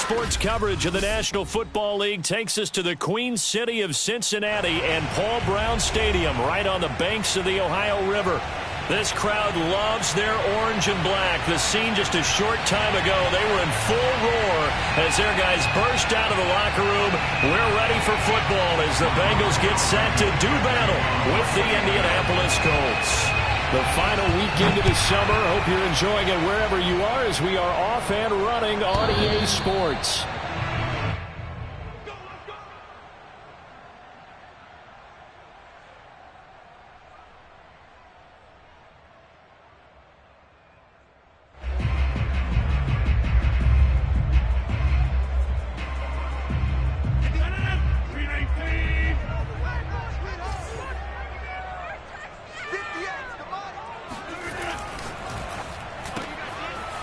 Sports coverage of the National Football League takes us to the Queen City of Cincinnati and Paul Brown Stadium right on the banks of the Ohio River. This crowd loves their orange and black. The scene just a short time ago, they were in full roar as their guys burst out of the locker room. We're ready for football as the Bengals get set to do battle with the Indianapolis Colts. The final weekend of the summer. Hope you're enjoying it wherever you are as we are off and running on EA Sports.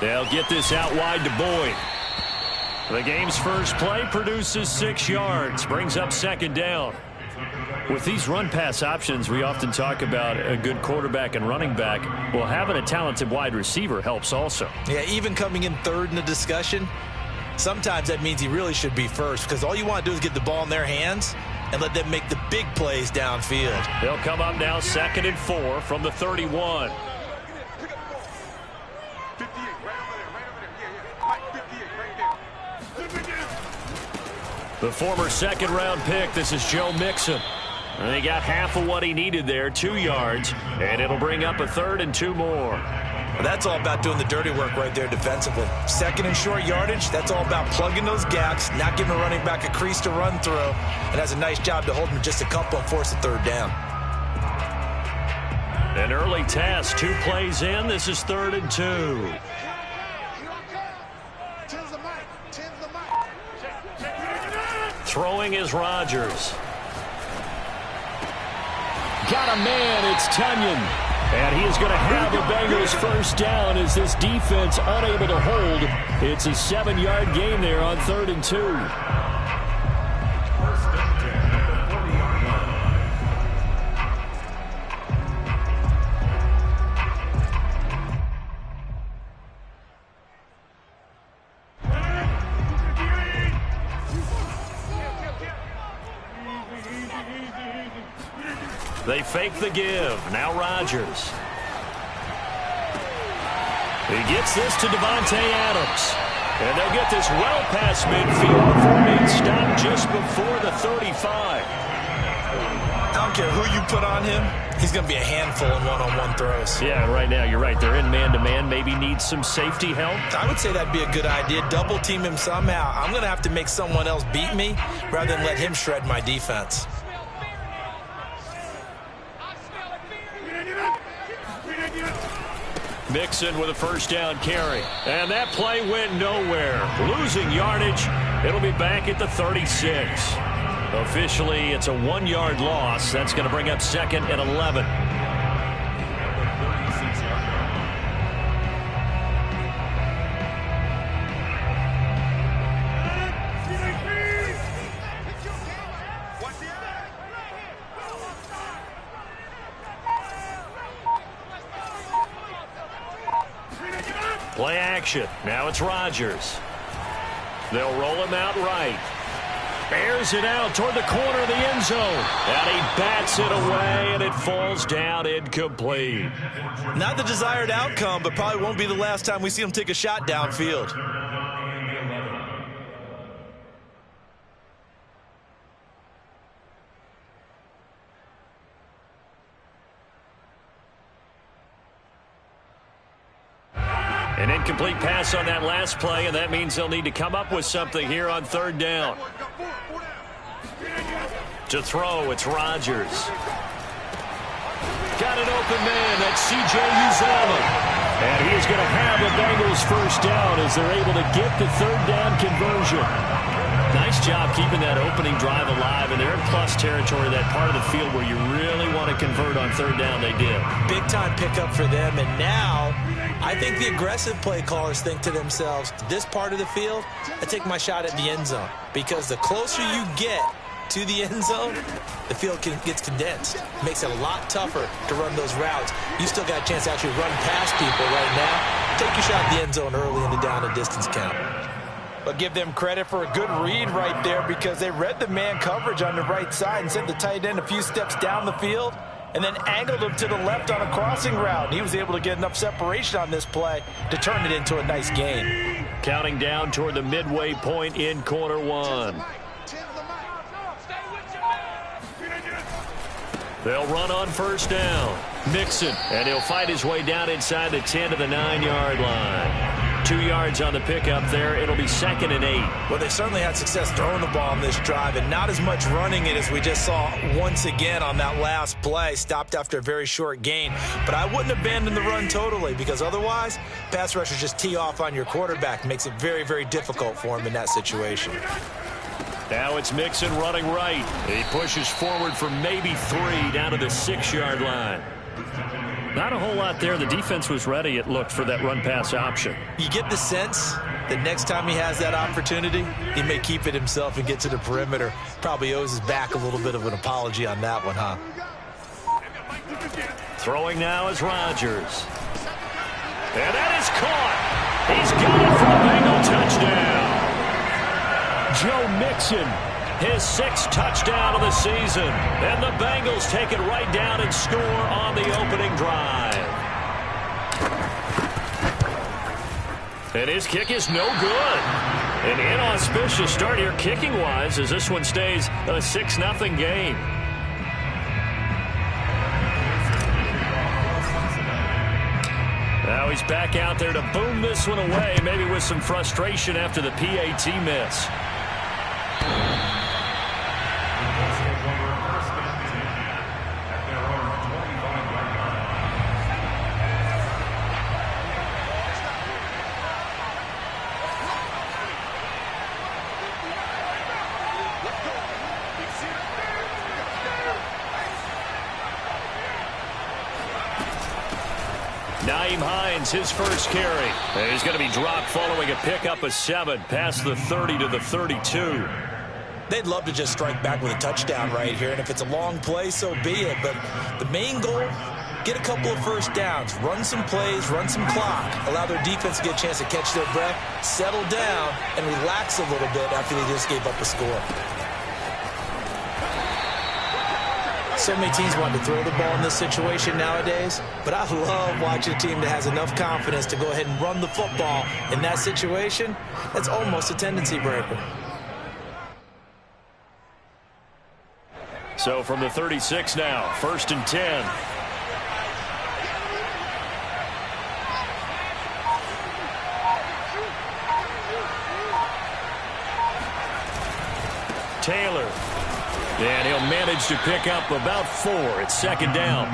They'll get this out wide to Boyd. The game's first play produces 6 yards, brings up second down. With these run-pass options, we often talk about a good quarterback and running back. Well, having a talented wide receiver helps also. Yeah, even coming in third in the discussion, sometimes that means he really should be first because all you want to do is get the ball in their hands and let them make the big plays downfield. They'll come up now 2nd and 4 from the 31. The former second-round pick, this is Joe Mixon. And he got half of what he needed there, 2 yards, and it'll bring up a 3rd and 2 more. Well, that's all about doing the dirty work right there defensively. 2nd and short yardage, that's all about plugging those gaps, not giving a running back a crease to run through, and has a nice job to hold him just a couple and force a 3rd down. An early test, 2 plays in, this is 3rd and 2. Throwing is Rodgers. Got a man, it's Tunyon. And he is going to have a Bengals first down as this defense unable to hold. It's a 7-yard gain there on 3rd and 2. They fake the give. Now Rodgers. He gets this to Devontae Adams. And they'll get this well past midfield before being stopped just before the 35. I don't care who you put on him. He's going to be a handful in one-on-one throws. Yeah, right now you're right. They're in man-to-man. Maybe needs some safety help. I would say that'd be a good idea. Double team him somehow. I'm going to have to make someone else beat me rather than let him shred my defense. Mixon with a first down carry. And that play went nowhere. Losing yardage. It'll be back at the 36. Officially, it's a 1-yard loss. That's going to bring up 2nd and 11. Play action. Now it's Rodgers. They'll roll him out right. Bears it out toward the corner of the end zone. And he bats it away, and it falls down incomplete. Not the desired outcome, but probably won't be the last time we see him take a shot downfield. An incomplete pass on that last play, and that means they'll need to come up with something here on 3rd down. To throw, it's Rodgers. Got an open man, that's C.J. Uzomah. And he is going to have a Bengals first down as they're able to get the 3rd down conversion. Nice job keeping that opening drive alive, and they're in plus territory, that part of the field where you really want to convert on 3rd down. They did. Big-time pickup for them, and now I think the aggressive play callers think to themselves, this part of the field, I take my shot at the end zone. Because the closer you get to the end zone, the field gets condensed. Makes it a lot tougher to run those routes. You still got a chance to actually run past people right now. Take your shot at the end zone early in the down and distance count. But give them credit for a good read right there because they read the man coverage on the right side and sent the tight end a few steps down the field and then angled him to the left on a crossing route. He was able to get enough separation on this play to turn it into a nice gain. Counting down toward the midway point in quarter one. They'll run on first down. Mixon, and he'll fight his way down inside the 10 to the 9-yard line. 2 yards on the pickup there. It'll be 2nd and 8. Well, they certainly had success throwing the ball on this drive and not as much running it as we just saw once again on that last play. Stopped after a very short gain. But I wouldn't abandon the run totally because otherwise, pass rushers just tee off on your quarterback. Makes it very, very difficult for him in that situation. Now it's Mixon running right. He pushes forward for maybe 3 down to the 6-yard line. Not a whole lot there. The defense was ready, it looked, for that run-pass option. You get the sense that next time he has that opportunity, he may keep it himself and get to the perimeter. Probably owes his back a little bit of an apology on that one, huh? Throwing now is Rodgers. And that is caught. He's got it for a Bengal touchdown. Joe Mixon, his 6th touchdown of the season. And the Bengals take it right down and score on the opening drive. And his kick is no good. An inauspicious start here kicking-wise as this one stays a 6-0 game. Now he's back out there to boom this one away, maybe with some frustration after the PAT miss. His first carry. And he's going to be dropped following a pickup of 7 past the 30 to the 32. They'd love to just strike back with a touchdown right here, and if it's a long play, so be it. But the main goal, get a couple of first downs, run some plays, run some clock, allow their defense to get a chance to catch their breath, settle down, and relax a little bit after they just gave up a score. So many teams want to throw the ball in this situation nowadays, but I love watching a team that has enough confidence to go ahead and run the football in that situation. That's almost a tendency breaker. So from the 36 now, 1st and 10. Taylor. And he'll manage to pick up about 4. It's 2nd down.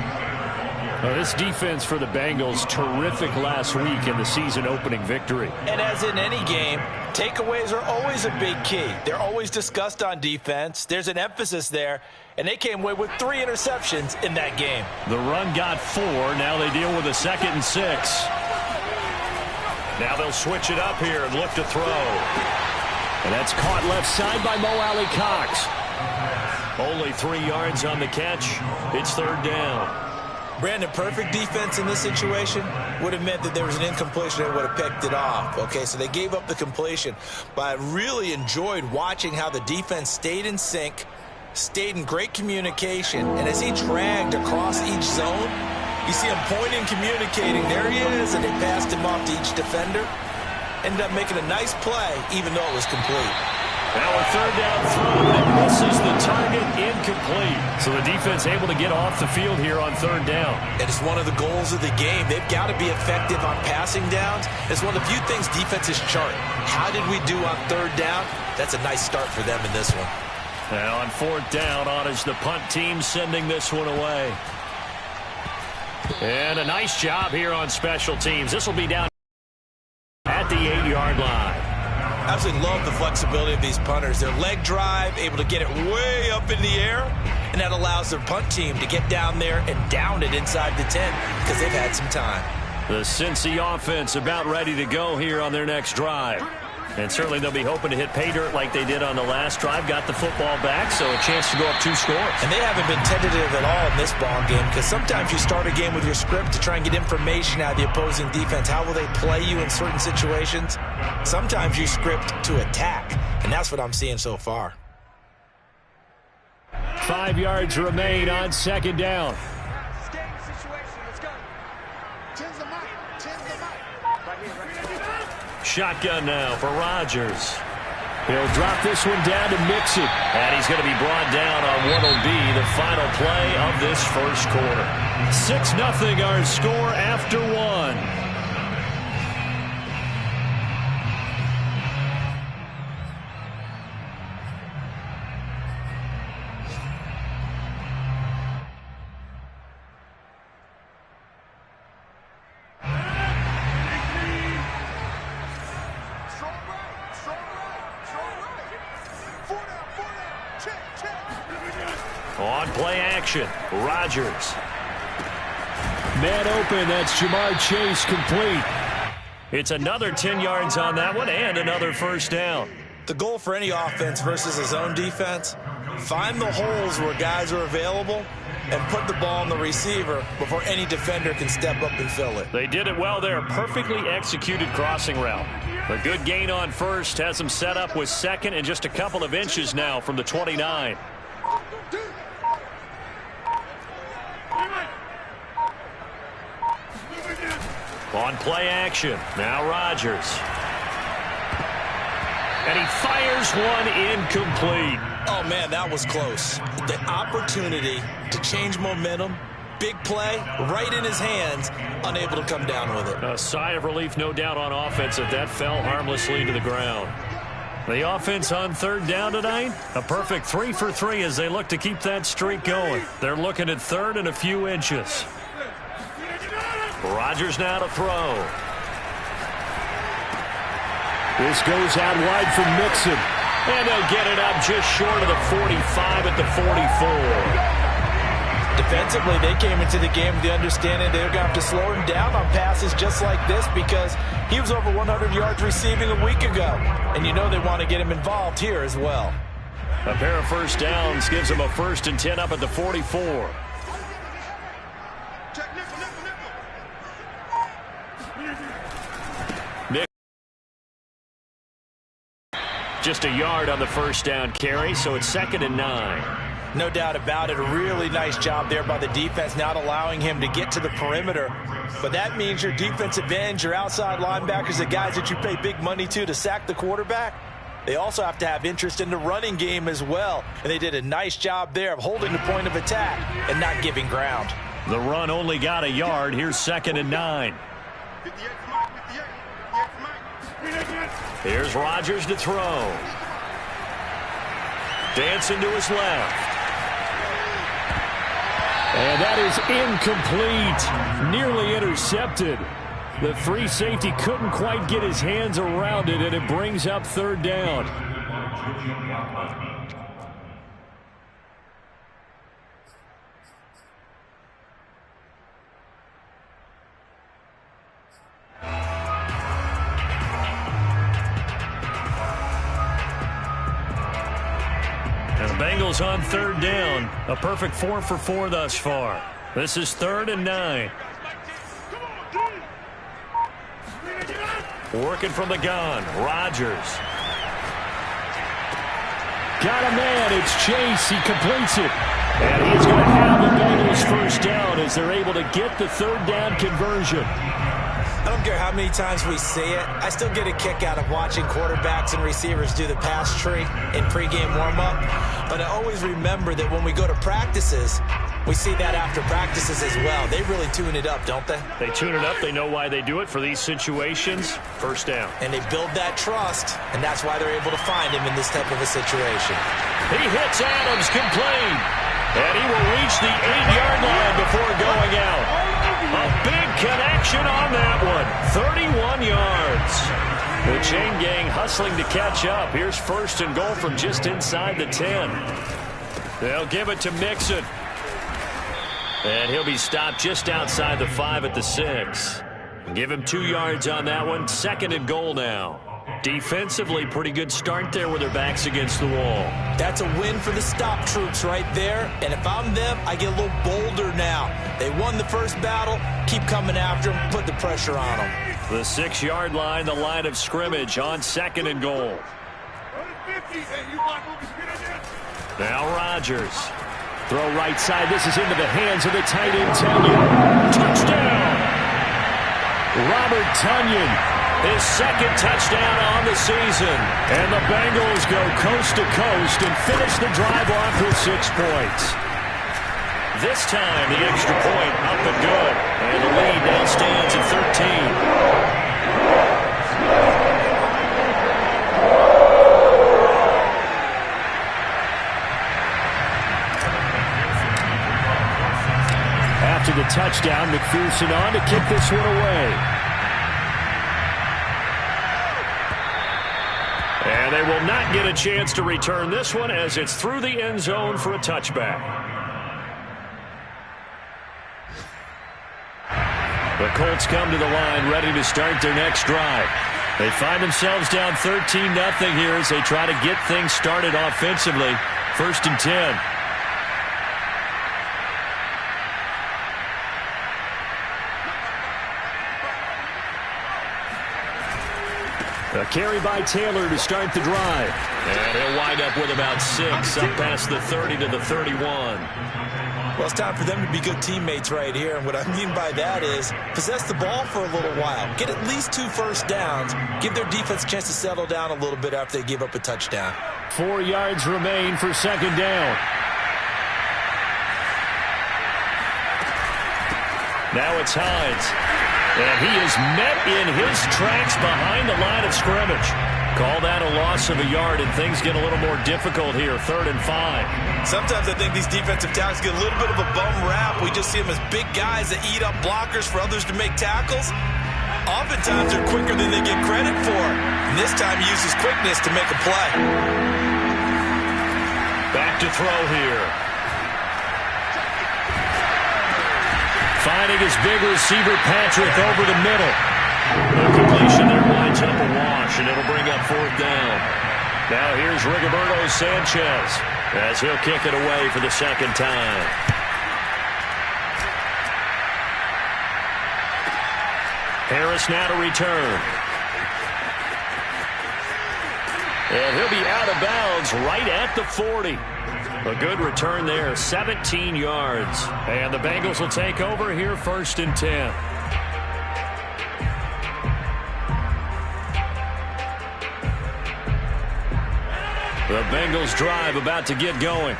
Well, this defense for the Bengals, terrific last week in the season-opening victory. And as in any game, takeaways are always a big key. They're always discussed on defense. There's an emphasis there, and they came away with 3 interceptions in that game. The run got 4. Now they deal with a 2nd and 6. Now they'll switch it up here and look to throw. And that's caught left side by Mo Alley Cox. Only 3 yards on the catch. It's 3rd down. Brandon, perfect defense in this situation would have meant that there was an incompletion and would have picked it off. Okay, so they gave up the completion. But I really enjoyed watching how the defense stayed in sync, stayed in great communication, and as he dragged across each zone, you see him pointing, communicating. There he is, and they passed him off to each defender. Ended up making a nice play, even though it was complete. Now a 3rd down throw that misses the target, incomplete. So the defense able to get off the field here on 3rd down. And it's one of the goals of the game. They've got to be effective on passing downs. It's one of the few things defenses chart. How did we do on 3rd down? That's a nice start for them in this one. Now on 4th down, on is the punt team sending this one away. And a nice job here on special teams. This will be down at the 8-yard line. I absolutely love the flexibility of these punters. Their leg drive, able to get it way up in the air, and that allows their punt team to get down there and down it inside the 10 because they've had some time. The Cincy offense about ready to go here on their next drive. And certainly they'll be hoping to hit pay dirt like they did on the last drive. Got the football back, so a chance to go up 2 scores. And they haven't been tentative at all in this ball game, because sometimes you start a game with your script to try and get information out of the opposing defense. How will they play you in certain situations? Sometimes you script to attack, and that's what I'm seeing so far. 5 yards remain on second down. Shotgun now for Rodgers. He'll drop this one down to Mixon. And he's going to be brought down on what will be the final play of this first quarter. 6-0 our score after 1. On play action, Rodgers. Man open, that's Jamar Chase complete. It's another 10 yards on that one and another first down. The goal for any offense versus a zone defense, find the holes where guys are available and put the ball on the receiver before any defender can step up and fill it. They did it well there. Perfectly executed crossing route. A good gain on first has them set up with second and just a couple of inches now from the 29. On play action, now Rodgers. And he fires one incomplete. Oh, man, that was close. The opportunity to change momentum, big play, right in his hands, unable to come down with it. A sigh of relief, no doubt, on offense if that fell harmlessly to the ground. The offense on third down tonight, a perfect 3 for 3 as they look to keep that streak going. They're looking at third and a few inches. Rodgers now to throw. This goes out wide for Mixon. And they'll get it up just short of the 45 at the 44. Defensively, they came into the game with the understanding they're going to have to slow him down on passes just like this because he was over 100 yards receiving a week ago. And you know they want to get him involved here as well. A pair of first downs gives them a 1st and 10 up at the 44. Just a yard on the first down carry, so it's 2nd and 9. No doubt about it. A really nice job there by the defense, not allowing him to get to the perimeter. But that means your defensive ends, your outside linebackers, the guys that you pay big money to sack the quarterback, they also have to have interest in the running game as well. And they did a nice job there of holding the point of attack and not giving ground. The run only got a yard. Here's 2nd and 9. Here's Rodgers to throw. Dancing to his left. And that is incomplete. Nearly intercepted. The free safety couldn't quite get his hands around it, and it brings up third down. Bengals on third down. A perfect 4 for 4 thus far. This is 3rd and 9. Working from the gun. Rodgers. Got a man. It's Chase. He completes it. And he's going to have the Bengals first down as they're able to get the third down conversion. I don't care how many times we see it. I still get a kick out of watching quarterbacks and receivers do the pass tree in pregame warm-up. But I always remember that when we go to practices, we see that after practices as well. They really tune it up, don't they? They tune it up. They know why they do it for these situations. First down. And they build that trust, and that's why they're able to find him in this type of a situation. He hits Adams complete. And he will reach the 8-yard line before going out. A big connection on that one. 31 yards. The chain gang hustling to catch up. Here's 1st and goal from just inside the 10. They'll give it to Mixon. And he'll be stopped just outside the 5 at the 6. Give him 2 yards on that one. 2nd and goal now. Defensively, pretty good start there with their backs against the wall. That's a win for the stop troops right there. And if I'm them, I get a little bolder now. They won the first battle. Keep coming after them. Put the pressure on them. The 6-yard line, the line of scrimmage on 2nd and goal. Now Rodgers. Throw right side. This is into the hands of the tight end, Tonyan. Touchdown! Robert Tonyan. His 2nd touchdown on the season. And the Bengals go coast to coast and finish the drive off with 6 points. This time, the extra point up and good. And the lead now stands at 13. After the touchdown, McPherson on to kick this one away. And they will not get a chance to return this one as it's through the end zone for a touchback. The Colts come to the line ready to start their next drive. They find themselves down 13-0 here as they try to get things started offensively. 1st and 10. A carry by Taylor to start the drive. And he'll wind up with about 6, up past the 30 to the 31. Well, it's time for them to be good teammates right here. And what I mean by that is possess the ball for a little while. Get at least 2 first downs. Give their defense a chance to settle down a little bit after they give up a touchdown. 4 yards remain for 2nd down. Now it's Hines. And he is met in his tracks behind the line of scrimmage. Call that a loss of a yard, and things get a little more difficult here. 3rd and 5. Sometimes I think these defensive tackles get a little bit of a bum rap. We just see them as big guys that eat up blockers for others to make tackles. Oftentimes they're quicker than they get credit for. And this time he uses quickness to make a play. Back to throw here. Finding his big receiver, Patrick, over the middle. The completion there winds up a wash, and it'll bring up 4th down. Now here's Rigoberto Sanchez as he'll kick it away for the 2nd time. Harris now to return. And he'll be out of bounds right at the 40. A good return there, 17 yards. And the Bengals will take over here 1st and 10. The Bengals drive about to get going.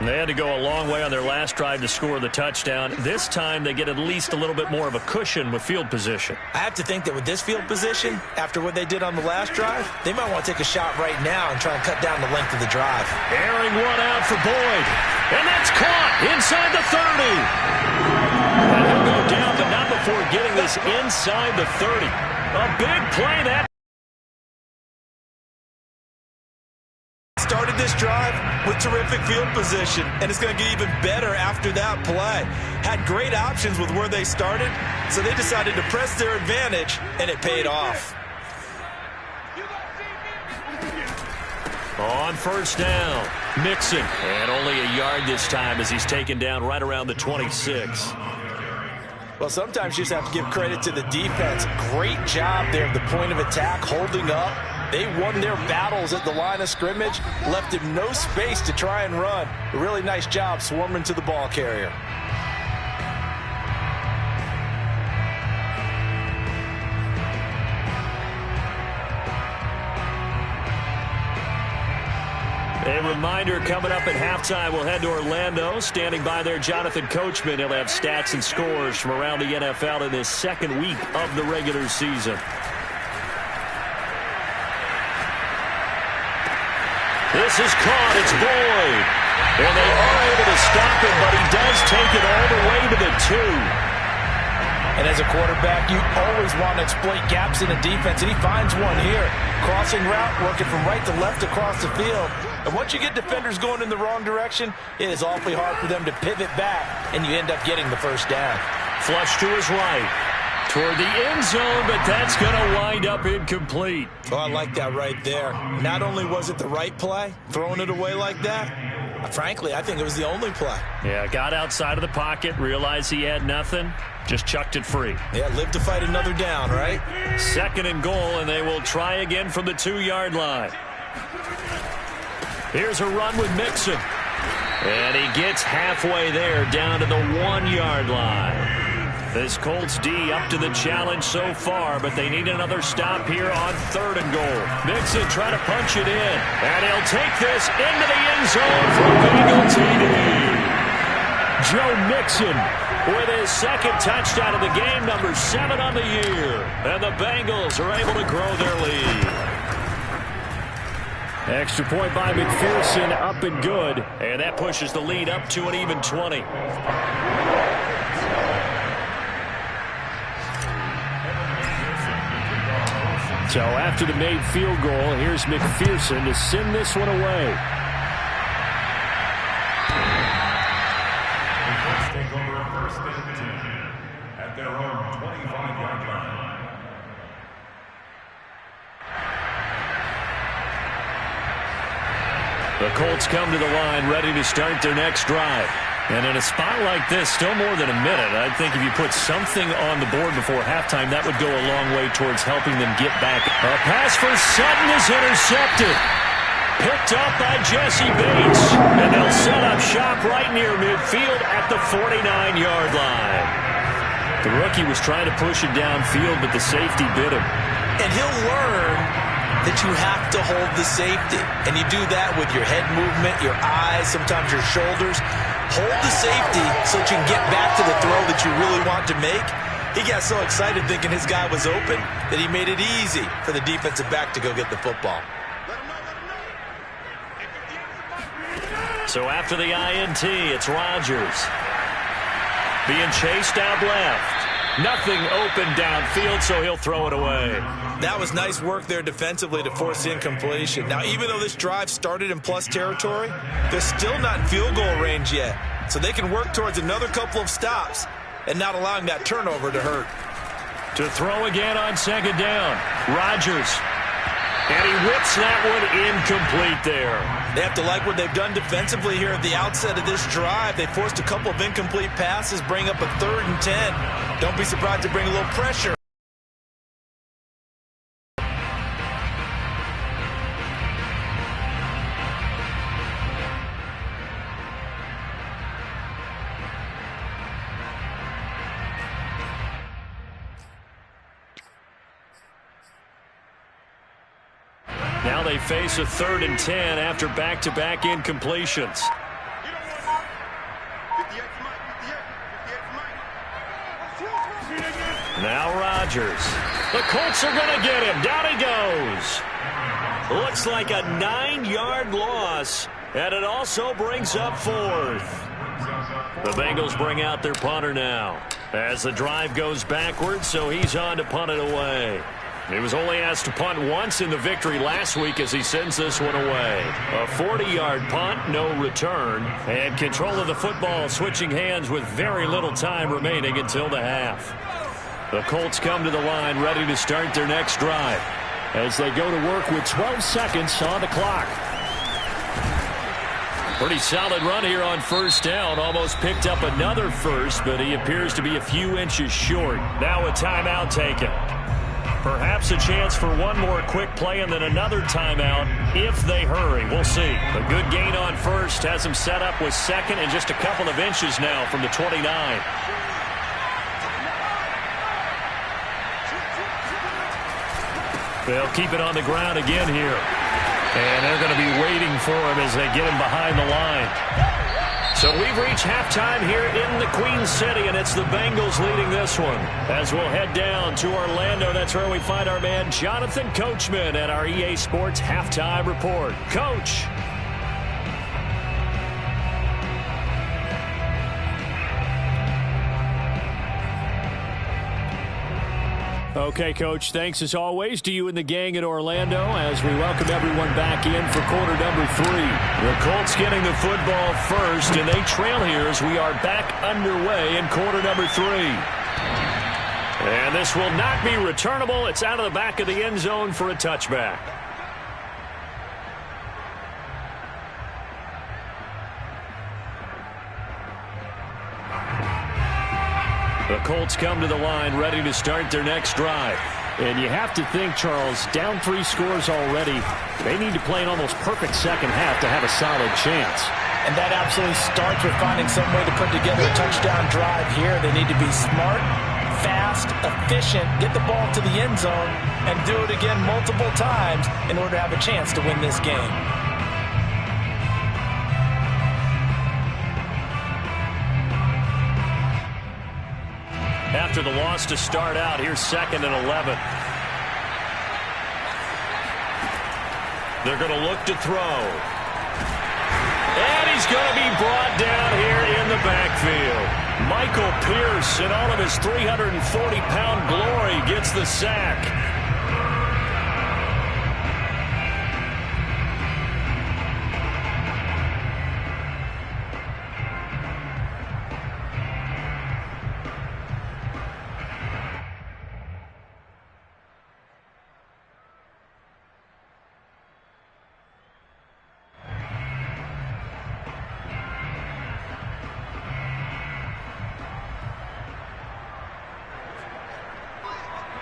They had to go a long way on their last drive to score the touchdown. This time they get at least a little bit more of a cushion with field position. I have to think that with this field position, after what they did on the last drive, they might want to take a shot right now and try and cut down the length of the drive. Airing one out for Boyd. And that's caught inside the 30. And he'll go down, but not before getting this inside the 30. A big play that. Started this drive with terrific field position, and it's going to get even better after that play. Had great options with where they started, so they decided to press their advantage, and it paid off. On 1st down, Mixon. And only a yard this time as he's taken down right around the 26. Well, sometimes you just have to give credit to the defense. Great job there at the point of attack, holding up. They won their battles at the line of scrimmage, left him no space to try and run. A really nice job swarming to the ball carrier. A reminder, coming up at halftime, we'll head to Orlando. Standing by there, Jonathan Coachman. He'll have stats and scores from around the NFL in this 2nd week of the regular season. This is caught. It's Boyd. And they are able to stop him, but he does take it all the way to the 2. And as a quarterback, you always want to exploit gaps in the defense, and he finds one here. Crossing route, working from right to left across the field. And once you get defenders going in the wrong direction, it is awfully hard for them to pivot back, and you end up getting the 1st down. Flush to his right. toward the end zone, but that's going to wind up incomplete. Oh, I like that right there. Not only was it the right play, throwing it away like that, frankly, I think it was the only play. Yeah, got outside of the pocket, realized he had nothing, just chucked it free. Yeah, live to fight another down, right? 2nd and goal, and they will try again from the 2-yard line. Here's a run with Mixon. And he gets halfway there, down to the 1-yard line. This Colts D up to the challenge so far, but they need another stop here on 3rd and goal. Mixon trying to punch it in, and he'll take this into the end zone for a Bengal TD. Joe Mixon with his 2nd touchdown of the game, number 7 on the year. And the Bengals are able to grow their lead. Extra point by McPherson, up and good. And that pushes the lead up to an even 20. So after the made field goal, here's McPherson to send this one away. Take over 1st and 10 at their own 25-yard line. The Colts come to the line ready to start their next drive. And in a spot like this, still more than a minute, I think if you put something on the board before halftime, that would go a long way towards helping them get back. A pass for Sutton is intercepted. Picked up by Jesse Bates. And they'll set up shop right near midfield at the 49-yard line. The rookie was trying to push it downfield, but the safety bit him. And he'll learn that you have to hold the safety. And you do that with your head movement, your eyes, sometimes your shoulders. Hold the safety so that you can get back to the throw that you really want to make. He got so excited thinking his guy was open that he made it easy for the defensive back to go get the football. So after the INT, it's Rodgers. Being chased out left. Nothing open downfield, so he'll throw it away. That was nice work there defensively to force incompletion. Now, even though this drive started in plus territory, they're still not in field goal range yet. So they can work towards another couple of stops and not allowing that turnover to hurt. To throw again on 2nd down, Rodgers. And he whips that one incomplete there. They have to like what they've done defensively here at the outset of this drive. They forced a couple of incomplete passes, bring up a 3rd and 10. Don't be surprised to bring a little pressure. Now they face a 3rd and 10 after back-to-back incompletions. Now Rodgers. The Colts are going to get him. Down he goes. Looks like a 9-yard loss, and it also brings up 4th. The Bengals bring out their punter now as the drive goes backwards, so he's on to punt it away. He was only asked to punt once in the victory last week as he sends this one away. A 40-yard punt, no return, and control of the football switching hands with very little time remaining until the half. The Colts come to the line ready to start their next drive as they go to work with 12 seconds on the clock. Pretty solid run here on 1st down. Almost picked up another first, but he appears to be a few inches short. Now a timeout taken. Perhaps a chance for one more quick play and then another timeout if they hurry. We'll see. A good gain on 1st has him set up with 2nd and just a couple of inches now from the 29. They'll keep it on the ground again here. And they're going to be waiting for him as they get him behind the line. So we've reached halftime here in the Queen City, and it's the Bengals leading this one. As we'll head down to Orlando, that's where we find our man Jonathan Coachman at our EA Sports Halftime Report. Coach. Okay, Coach, thanks as always to you and the gang at Orlando as we welcome everyone back in for quarter number 3. The Colts getting the football first, and they trail here as we are back underway in quarter number 3. And this will not be returnable. It's out of the back of the end zone for a touchback. The Colts come to the line ready to start their next drive. And you have to think, Charles, down 3 scores already. They need to play an almost perfect second half to have a solid chance. And that absolutely starts with finding some way to put together a touchdown drive here. They need to be smart, fast, efficient, get the ball to the end zone, and do it again multiple times in order to have a chance to win this game. After the loss to start out, here's 2nd and 11. They're going to look to throw. And he's going to be brought down here in the backfield. Michael Pierce, in all of his 340-pound glory, gets the sack.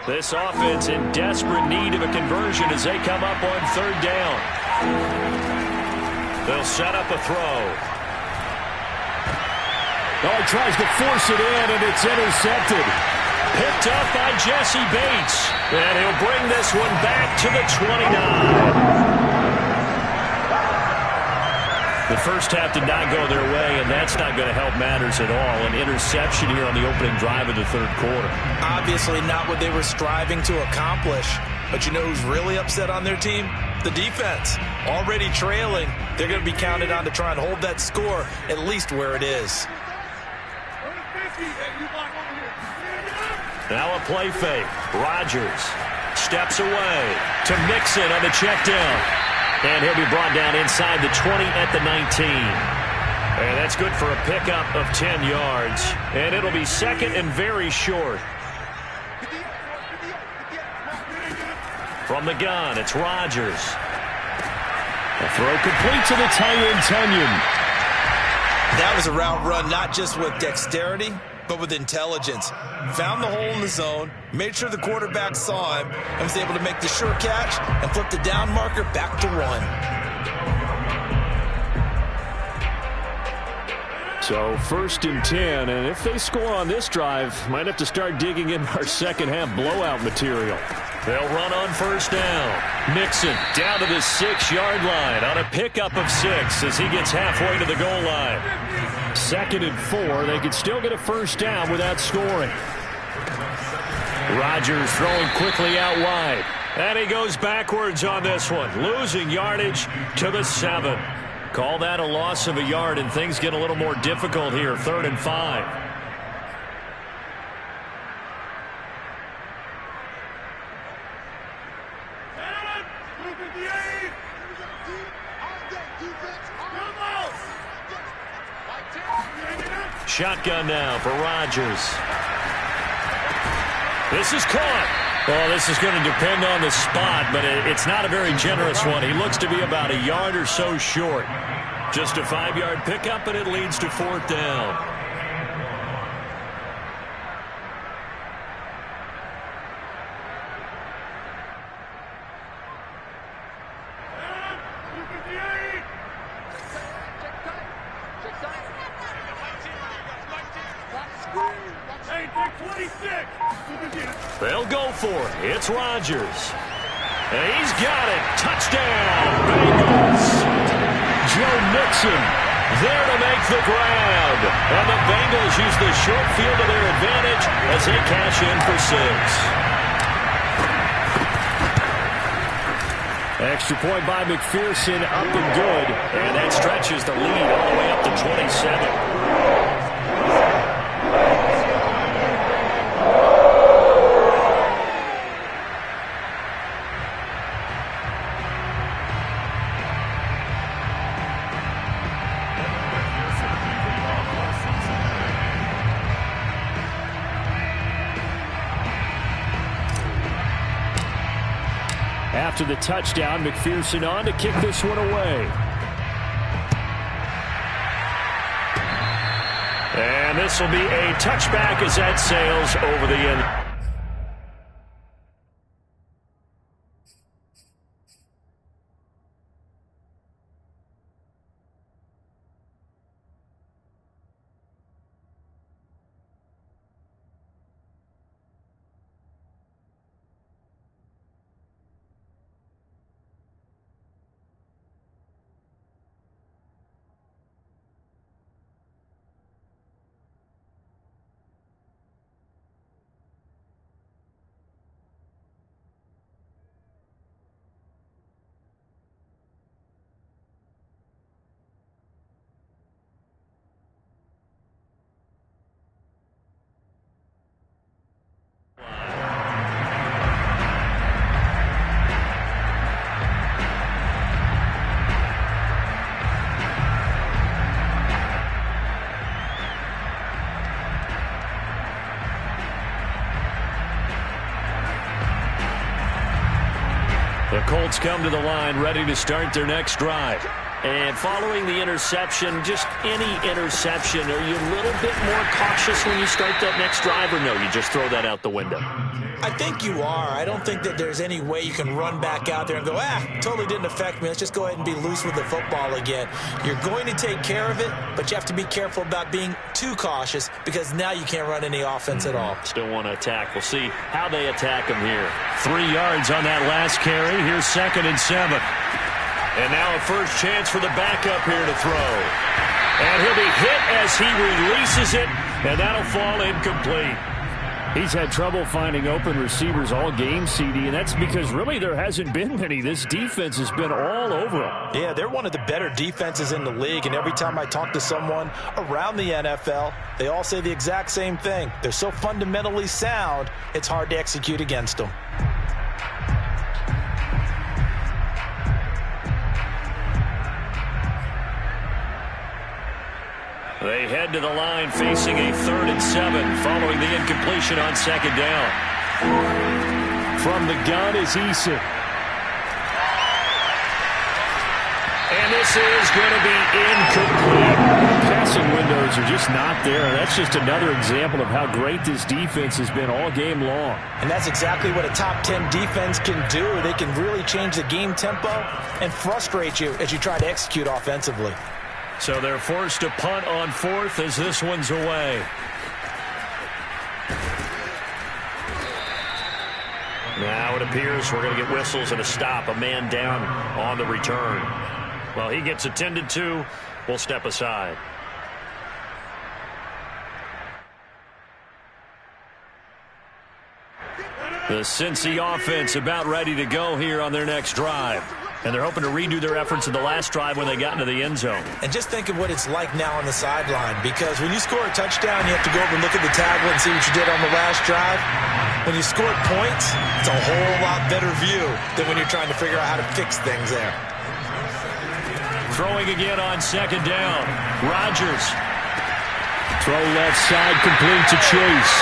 This offense in desperate need of a conversion as they come up on 3rd down. They'll set up a throw. Oh, he tries to force it in, and it's intercepted. Picked up by Jesse Bates. And he'll bring this one back to the 29. The first half did not go their way, and that's not going to help matters at all. An interception here on the opening drive of the 3rd quarter. Obviously not what they were striving to accomplish. But you know who's really upset on their team? The defense. Already trailing. They're going to be counted on to try and hold that score at least where it is. Now a play fake. Rodgers steps away to Mixon on the check down. And he'll be brought down inside the 20 at the 19. And that's good for a pickup of 10 yards. And it'll be 2nd and very short. From the gun, it's Rodgers. A throw complete to the tight end, Tunyon. That was a route run not just with dexterity, but with intelligence. Found the hole in the zone, made sure the quarterback saw him, and was able to make the sure catch and flip the down marker back to 1. So 1st and 10, and if they score on this drive, might have to start digging in our second half blowout material. They'll run on 1st down. Mixon down to the 6-yard line on a pickup of 6 as he gets halfway to the goal line. 2nd and 4, they could still get a 1st down without scoring. Rodgers throwing quickly out wide. And he goes backwards on this one, losing yardage to the 7. Call that a loss of a yard, and things get a little more difficult here. 3rd and 5. Shotgun now for Rodgers. This is caught. Well, this is going to depend on the spot, but it's not a very generous one. He looks to be about a yard or so short. Just a 5-yard pickup, and it leads to 4th down. They'll go for it. It's Rodgers. And he's got it. Touchdown, Bengals. Joe Mixon there to make the grab. And the Bengals use the short field to their advantage as they cash in for 6. Extra point by McPherson, up and good. And that stretches the lead all the way up to 27. after the touchdown. McPherson on to kick this one away. And this will be a touchback as that sails over the end. The Colts come to the line ready to start their next drive. And following the interception, just any interception, are you a little bit more cautious when you start that next drive, or no, you just throw that out the window? I think you are. I don't think that there's any way you can run back out there and go, totally didn't affect me. Let's just go ahead and be loose with the football again. You're going to take care of it, but you have to be careful about being too cautious because now you can't run any offense at all. Still want to attack. We'll see how they attack him here. 3 yards on that last carry. Here's 2nd and 7. And now a first chance for the backup here to throw. And he'll be hit as he releases it, and that'll fall incomplete. He's had trouble finding open receivers all game, CD, and that's because really there hasn't been many. This defense has been all over them. Yeah, they're one of the better defenses in the league, and every time I talk to someone around the NFL, they all say the exact same thing. They're so fundamentally sound, it's hard to execute against them. They head to the line facing a 3rd and 7 following the incompletion on 2nd down. From the gun is Eason. And this is going to be incomplete. Passing windows are just not there. That's just another example of how great this defense has been all game long. And that's exactly what a top 10 defense can do. They can really change the game tempo and frustrate you as you try to execute offensively. So they're forced to punt on 4th as this one's away. Now it appears we're going to get whistles and a stop. A man down on the return. Well, he gets attended to. We'll step aside. The Cincy offense about ready to go here on their next drive. And they're hoping to redo their efforts in the last drive when they got into the end zone. And just think of what it's like now on the sideline, because when you score a touchdown, you have to go over and look at the table and see what you did on the last drive. When you scored points, it's a whole lot better view than when you're trying to figure out how to fix things there. Throwing again on 2nd down. Rodgers. Throw left side, complete to Chase.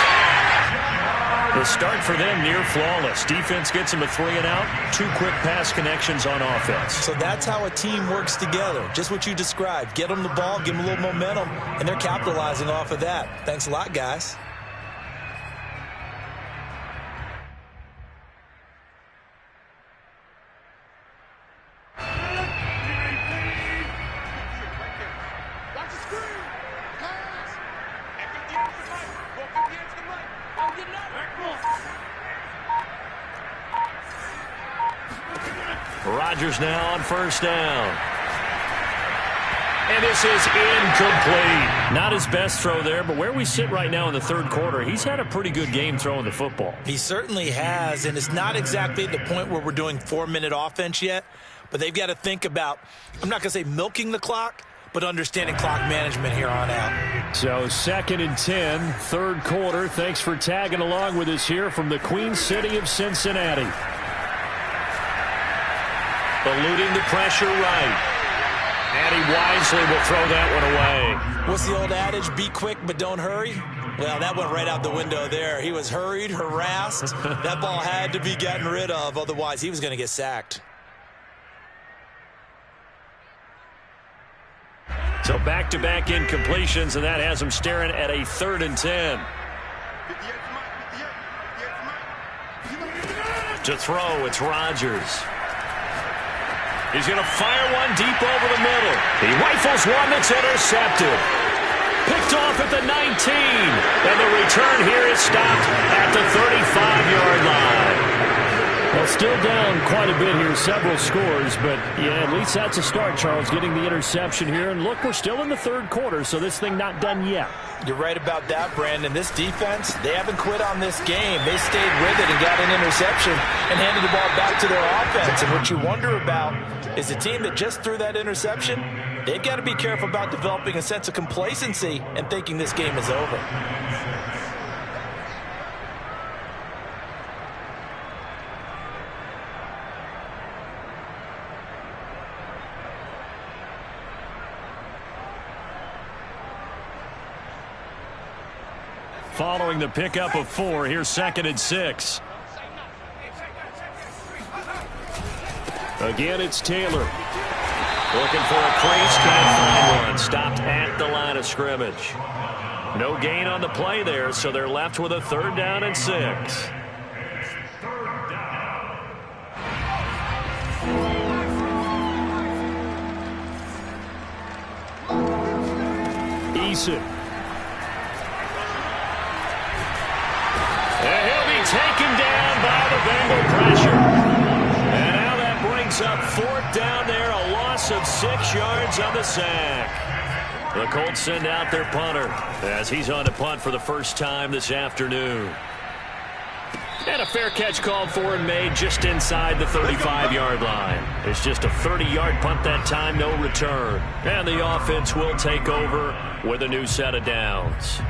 The start for them near flawless. Defense gets them a 3 and out. 2 quick pass connections on offense. So that's how a team works together. Just what you described. Get them the ball, give them a little momentum, and they're capitalizing off of that. Thanks a lot, guys. Rodgers now on 1st down. And this is incomplete. Not his best throw there, but where we sit right now in the 3rd quarter, he's had a pretty good game throwing the football. He certainly has, and it's not exactly at the point where we're doing 4-minute offense yet, but they've got to think about, I'm not going to say milking the clock, but understanding clock management here on out. So 2nd and 10, 3rd quarter. Thanks for tagging along with us here from the Queen City of Cincinnati. Eluding the pressure right. And he wisely will throw that one away. What's the old adage? Be quick, but don't hurry. Well, that went right out the window there. He was hurried, harassed. That ball had to be gotten rid of. Otherwise, he was going to get sacked. So back-to-back incompletions, and that has him staring at a 3rd and 10. To throw, it's Rodgers. He's going to fire one deep over the middle. He rifles one that's intercepted. Picked off at the 19. And the return here is stopped at the 35-yard line. Well, still down quite a bit here, several scores, but yeah, at least that's a start, Charles, getting the interception here. And look, we're still in the 3rd quarter, so this thing not done yet. You're right about that, Brandon. This defense, they haven't quit on this game. They stayed with it and got an interception and handed the ball back to their offense. And what you wonder about is the team that just threw that interception, they've got to be careful about developing a sense of complacency and thinking this game is over. Following the pickup of 4, here's 2nd and 6. Again, it's Taylor. Looking for a crease, can't find one. Stopped at the line of scrimmage. No gain on the play there, so they're left with a 3rd down and 6. Eason. And he'll be taken down by the Bengal pressure. And now that brings up 4th down there, a loss of 6 yards on the sack. The Colts send out their punter as he's on to punt for the first time this afternoon. And a fair catch called for and made just inside the 35-yard line. It's just a 30-yard punt that time, no return. And the offense will take over with a new set of downs.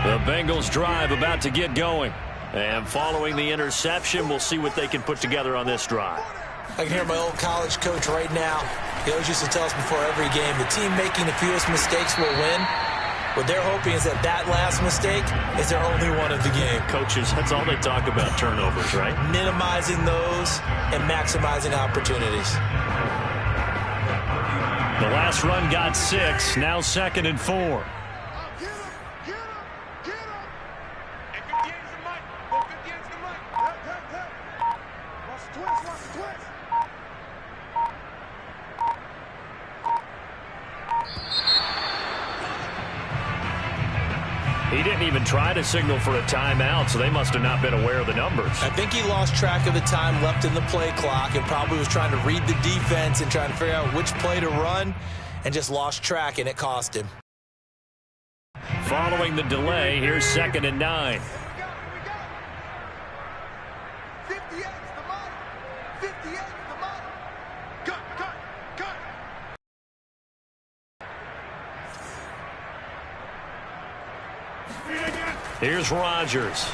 The Bengals drive about to get going. And following the interception, we'll see what they can put together on this drive. I can hear my old college coach right now. He always used to tell us before every game, the team making the fewest mistakes will win. What they're hoping is that that last mistake is their only one of the game. Coaches, that's all they talk about, turnovers, right? Minimizing those and maximizing opportunities. The last run got 6, now 2nd and 4. He didn't even try to signal for a timeout, so they must have not been aware of the numbers. I think he lost track of the time left in the play clock and probably was trying to read the defense and trying to figure out which play to run and just lost track, and it cost him. Following the delay, here's 2nd and 9. Here's Rodgers.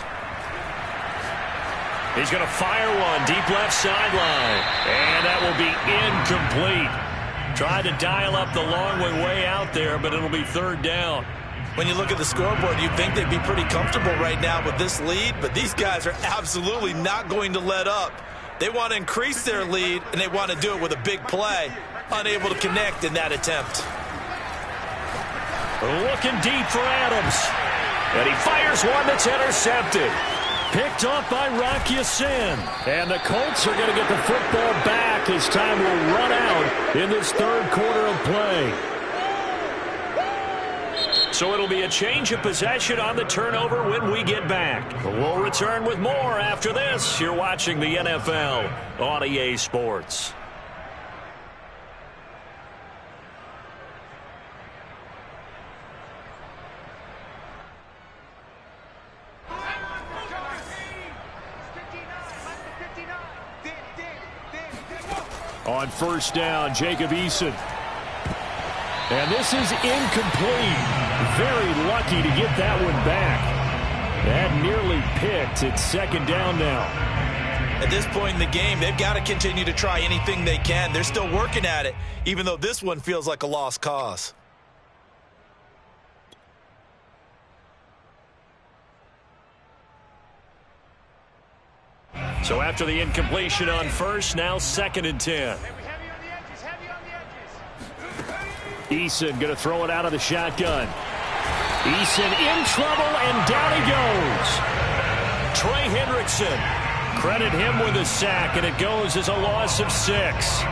He's going to fire one deep left sideline. And that will be incomplete. Tried to dial up the long way out there, but it'll be 3rd down. When you look at the scoreboard, you'd think they'd be pretty comfortable right now with this lead, but these guys are absolutely not going to let up. They want to increase their lead, and they want to do it with a big play. Unable to connect in that attempt. Looking deep for Adams. And he fires one that's intercepted. Picked off by Rocky Sin. And the Colts are going to get the football back as time will run out in this 3rd quarter of play. So it'll be a change of possession on the turnover when we get back. We'll return with more after this. You're watching the NFL on EA Sports. On first down, Jacob Eason. And this is incomplete. Very lucky to get that one back. That nearly picked. It's second down now. At this point in the game, they've got to continue to try anything they can. They're still working at it, even though this one feels like a lost cause. So after the incompletion on first, now second and 10. Eason going to throw it out of the shotgun. Eason in trouble, and down he goes. Trey Hendrickson. Credit him with a sack, and it goes as a loss of 6.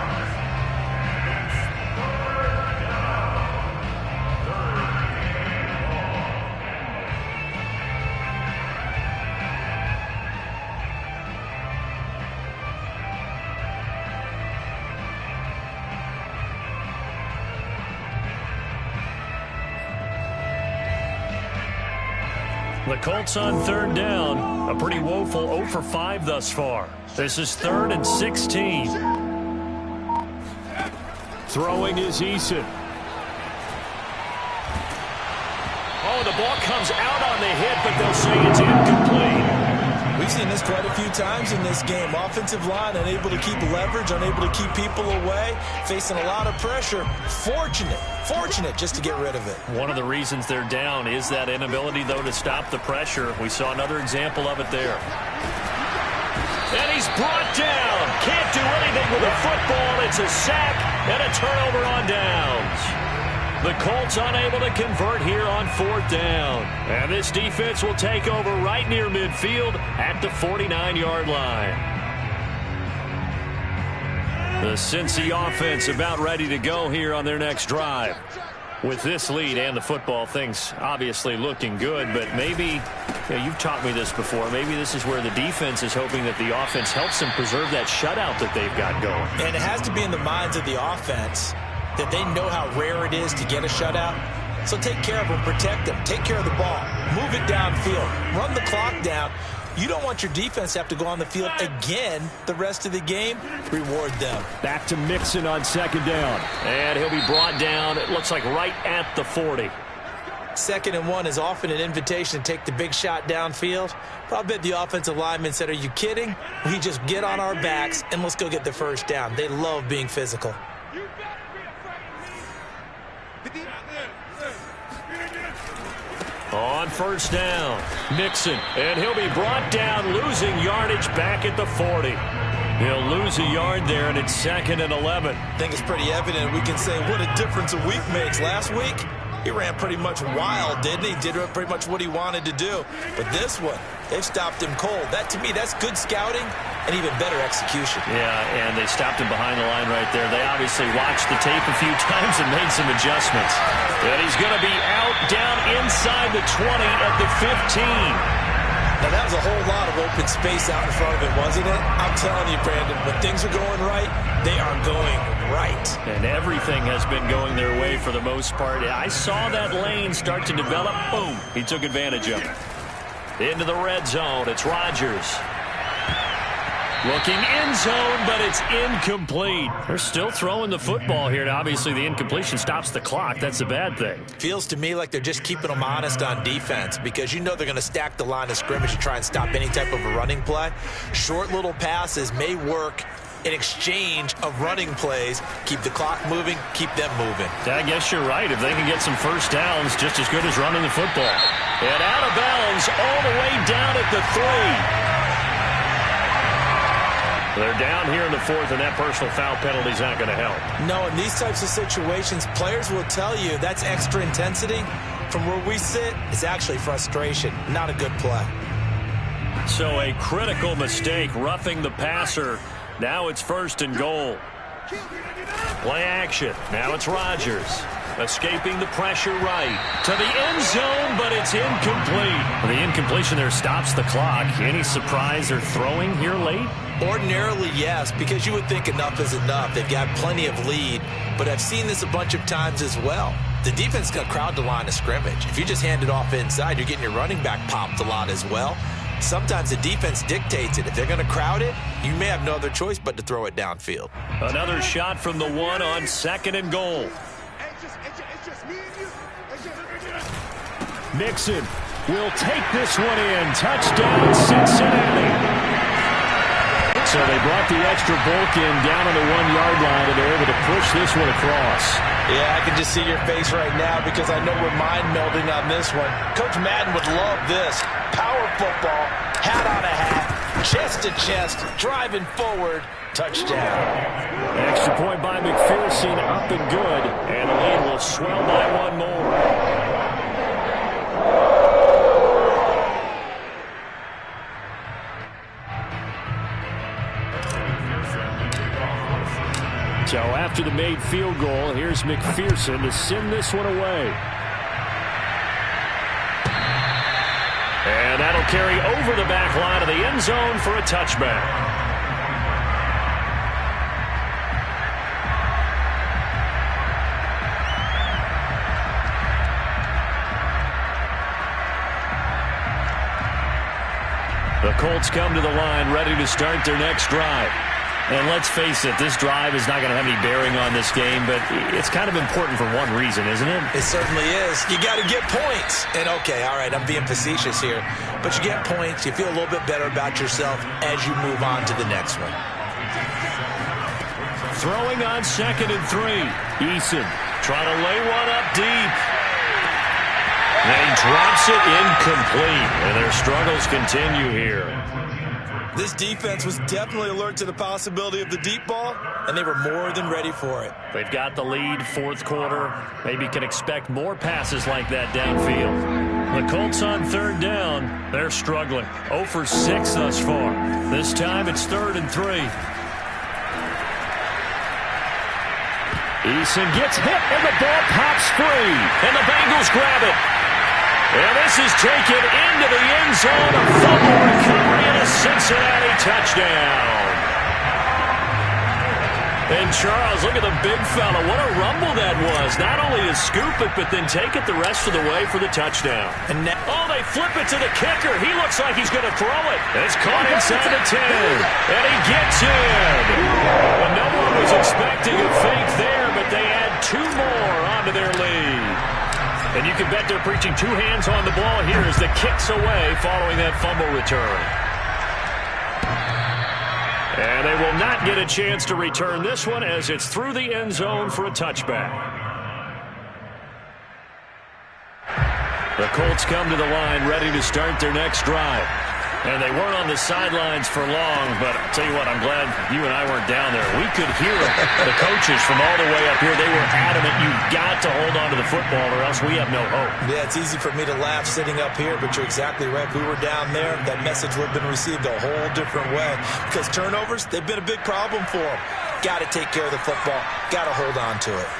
The Colts on third down. A pretty woeful 0 for 5 thus far. This is 3rd and 16. Throwing is Eason. Oh, the ball comes out on the hit, but they'll say it's incomplete. We've seen this quite a few times in this game. Offensive line unable to keep leverage, unable to keep people away, facing a lot of pressure. Fortunate just to get rid of it. One of the reasons they're down is that inability, though, to stop the pressure. We saw another example of it there. And he's brought down. Can't do anything with the football. It's a sack and a turnover on downs. The Colts unable to convert here on 4th down. And this defense will take over right near midfield at the 49-yard line. The Cincy offense about ready to go here on their next drive. With this lead and the football, things obviously looking good, but maybe, you've taught me this before, maybe this is where the defense is hoping that the offense helps them preserve that shutout that they've got going. And it has to be in the minds of the offense that they know how rare it is to get a shutout. So take care of them, protect them, take care of the ball, move it downfield, run the clock down. You don't want your defense to have to go on the field again the rest of the game. Reward them. Back to Mixon on second down. And he'll be brought down, it looks like right at the 40. 2nd and 1 is often an invitation to take the big shot downfield. Probably the offensive lineman said, are you kidding? We just get on our backs and let's go get the first down. They love being physical. On first down, Mixon, and he'll be brought down, losing yardage back at the 40. He'll lose a yard there, and it's 2nd and 11. I think it's pretty evident. We can say what a difference a week makes. Last week, he ran pretty much wild, didn't he? Did pretty much what he wanted to do. But this one, they've stopped him cold. That, to me, that's good scouting and even better execution. Yeah, and they stopped him behind the line right there. They obviously watched the tape a few times and made some adjustments. And he's going to be out down inside the 20 at the 15. Now, that was a whole lot of open space out in front of him, wasn't it? I'm telling you, Brandon, when things are going right, they are going right. And everything has been going their way for the most part. I saw that lane start to develop. Boom. He took advantage of it. Into the red zone. It's Rodgers. Looking in zone, but it's incomplete. They're still throwing the football here. Obviously, the incompletion stops the clock. That's a bad thing. Feels to me like they're just keeping them honest on defense because you know they're going to stack the line of scrimmage to try and stop any type of a running play. Short little passes may work in exchange of running plays. Keep the clock moving, keep them moving. I guess you're right. If they can get some first downs, just as good as running the football. And out of bounds all the way down at the 3. They're down here in the 4th, and that personal foul penalty is not going to help. No, in these types of situations, players will tell you that's extra intensity. From where we sit, it's actually frustration, not a good play. So a critical mistake, roughing the passer. Now it's 1st and goal. Play action. Now it's Rodgers. Escaping the pressure right. To the end zone, but it's incomplete. The incompletion there stops the clock. Any surprise they're throwing here late? Ordinarily, yes, because you would think enough is enough. They've got plenty of lead, but I've seen this a bunch of times as well. The defense got crowd the line of scrimmage. If you just hand it off inside, you're getting your running back popped a lot as well. sometimes the defense dictates it. If they're going to crowd it, you may have no other choice but to throw it downfield. Another shot from the 1 on 2nd and goal. Mixon will take this one in. Touchdown, Cincinnati. So they brought the extra bulk in down on the 1-yard line, and they're able to push this one across. Yeah, I can just see your face right now because I know we're mind-melding on this one. Coach Madden would love this. Power football, hat on a hat, chest to chest, driving forward, touchdown. Extra point by McPherson, up and good, and the lead will swell by 1 more. So after the made field goal, here's McPherson to send this one away. And that'll carry over the back line of the end zone for a touchback. The Colts come to the line ready to start their next drive. And let's face it, this drive is not going to have any bearing on this game, but it's kind of important for one reason, isn't it? It certainly is. You got to get points. And okay, all right, I'm being facetious here, but you get points, you feel a little bit better about yourself as you move on to the next one. Throwing on 2nd and 3. Eason trying to lay one up deep. And he drops it incomplete, and their struggles continue here. This defense was definitely alert to the possibility of the deep ball, and they were more than ready for it. They've got the lead, 4th quarter. Maybe can expect more passes like that downfield. The Colts on 3rd down. They're struggling. 0 for 6 thus far. This time it's 3rd and 3. Eason gets hit, and the ball pops free. And the Bengals grab it. And this is taken into the end zone. A fumble recovery and a Cincinnati touchdown. And Charles, look at the big fella. What a rumble that was. Not only to scoop it, but then take it the rest of the way for the touchdown. And now, they flip it to the kicker. He looks like he's going to throw it. It's caught inside the 10. And he gets in. And no one was expecting a fake there, but they add 2 more onto their lead. And you can bet they're preaching 2 hands on the ball here as the kick's away following that fumble return. And they will not get a chance to return this one as it's through the end zone for a touchback. The Colts come to the line ready to start their next drive. And they weren't on the sidelines for long, but I'll tell you what, I'm glad you and I weren't down there. We could hear the coaches from all the way up here. They were adamant, you've got to hold on to the football or else we have no hope. Yeah, it's easy for me to laugh sitting up here, but you're exactly right. If we were down there, that message would have been received a whole different way. Because turnovers, they've been a big problem for them. Got to take care of the football. Got to hold on to it.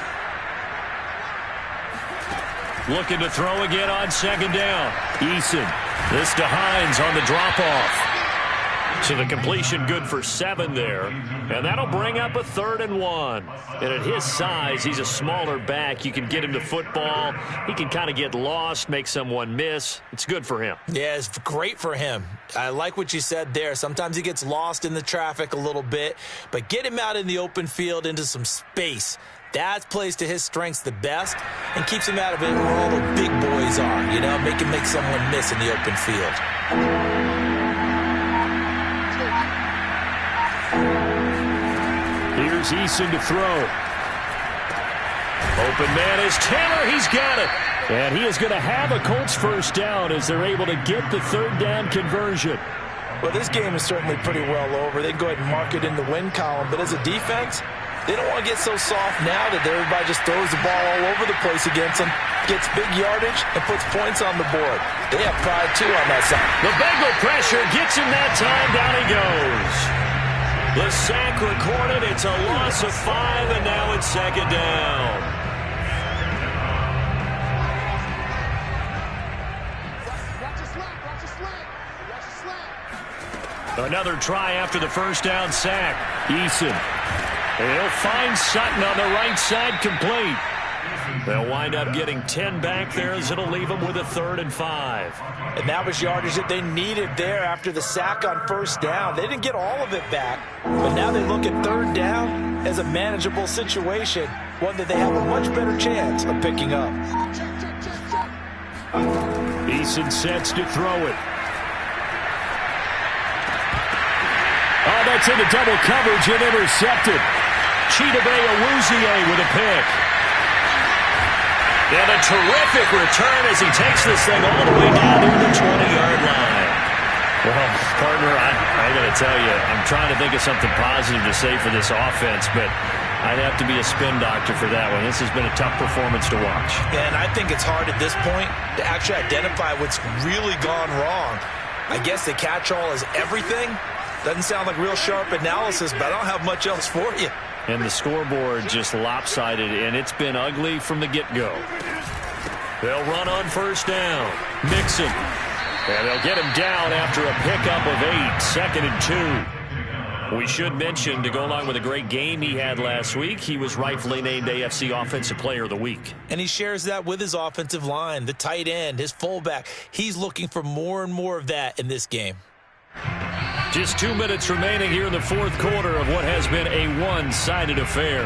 Looking to throw again on 2nd down. Eason. This to Hines on the drop-off. So the completion good for 7 there. And that'll bring up a 3rd and 1. And at his size, he's a smaller back. You can get him to football. He can kind of get lost, make someone miss. It's good for him. Yeah, it's great for him. I like what you said there. Sometimes he gets lost in the traffic a little bit. But get him out in the open field into some space. That plays to his strengths the best and keeps him out of it where all the big boys are, you know, make someone miss in the open field. Here's Eason to throw. Open man is Taylor. He's got it. And he is going to have a Colts 1st down as they're able to get the 3rd down conversion. Well, this game is certainly pretty well over. They can go ahead and mark it in the win column. But as a defense, they don't want to get so soft now that everybody just throws the ball all over the place against them, gets big yardage, and puts points on the board. They have pride, too, on that side. The Bengal pressure gets him that time. Down he goes. The sack recorded. It's a loss of 5, and now it's 2nd down. Another try after the 1st down sack. Eason. He'll find Sutton on the right side, complete. They'll wind up getting 10 back there as it'll leave them with a 3rd and 5. And that was yardage that they needed there after the sack on 1st down. They didn't get all of it back, but now they look at 3rd down as a manageable situation, one that they have a much better chance of picking up. Eason sets to throw it. Oh, that's into double coverage and intercepted. Chidobe Awuzie with a pick. And a terrific return as he takes this thing all the way down to the 20-yard line. Well, partner, I got to tell you, I'm trying to think of something positive to say for this offense, but I'd have to be a spin doctor for that one. This has been a tough performance to watch. Yeah, and I think it's hard at this point to actually identify what's really gone wrong. I guess the catch-all is everything. Doesn't sound like real sharp analysis, but I don't have much else for you. And the scoreboard just lopsided, and it's been ugly from the get-go. They'll run on 1st down. Mixon. And they'll get him down after a pickup of 8, 2nd and 2. We should mention, to go along with a great game he had last week, he was rightfully named AFC Offensive Player of the Week. And he shares that with his offensive line, the tight end, his fullback. He's looking for more and more of that in this game. Just 2 minutes remaining here in the 4th quarter of what has been a one-sided affair.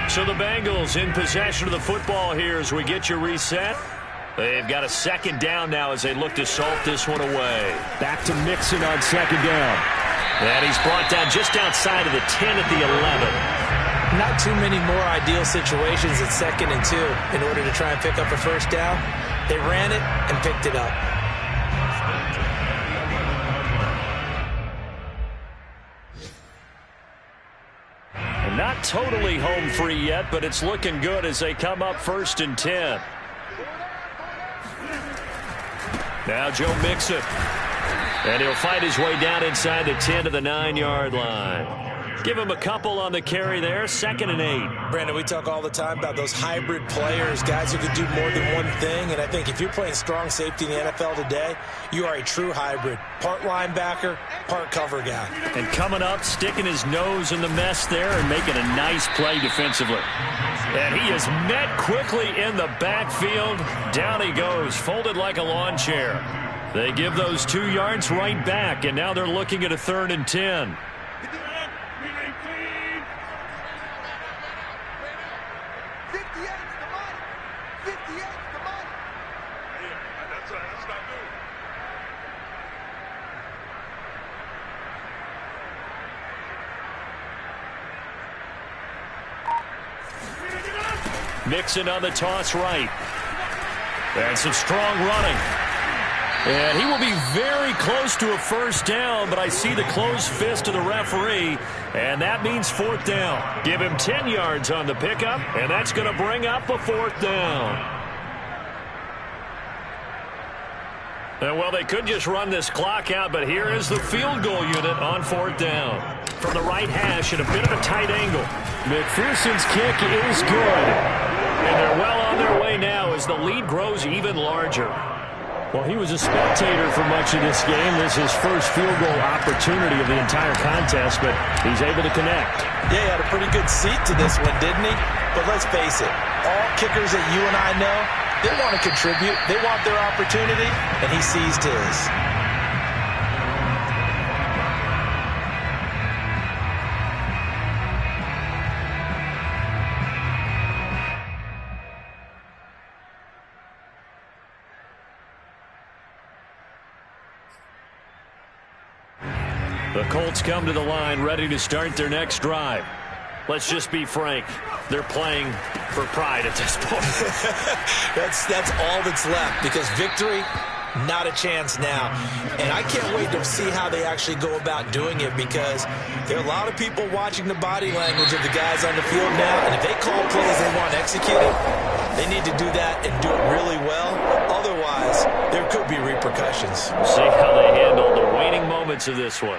So the Bengals in possession of the football here as we get you reset. They've got a 2nd down now as they look to salt this one away. Back to Mixon on 2nd down. And he's brought down just outside of the 10 at the 11. Not too many more ideal situations at 2nd and 2 in order to try and pick up a 1st down. They ran it and picked it up. And not totally home free yet, but it's looking good as they come up 1st and 10. Now Joe Mixon. And he'll fight his way down inside the 10 to the 9-yard line. Give him a couple on the carry there, 2nd and 8. Brandon, we talk all the time about those hybrid players, guys who can do more than one thing. And I think if you're playing strong safety in the NFL today, you are a true hybrid. Part linebacker, part cover guy. And coming up, sticking his nose in the mess there and making a nice play defensively. And he is met quickly in the backfield. Down he goes, folded like a lawn chair. They give those 2 yards right back, and now they're looking at a 3rd and 10. Mixon on the toss right. And some strong running. And he will be very close to a 1st down, but I see the closed fist of the referee, and that means 4th down. Give him 10 yards on the pickup, and that's going to bring up a 4th down. And, well, they could just run this clock out, but here is the field goal unit on 4th down. From the right hash at a bit of a tight angle. McPherson's kick is good. And they're well on their way now as the lead grows even larger. Well, he was a spectator for much of this game. This is his first field goal opportunity of the entire contest, but he's able to connect. Yeah, he had a pretty good seat to this one, didn't he? But let's face it, all kickers that you and I know, they want to contribute. They want their opportunity, and he seized his. The Colts come to the line ready to start their next drive. Let's just be frank. They're playing for pride at this point. That's all that's left, because victory, not a chance now. And I can't wait to see how they actually go about doing it, because there are a lot of people watching the body language of the guys on the field now, and if they call plays they want executed, they need to do that and do it really well. Otherwise, there could be repercussions. We'll see how they handle the waning moments of this one.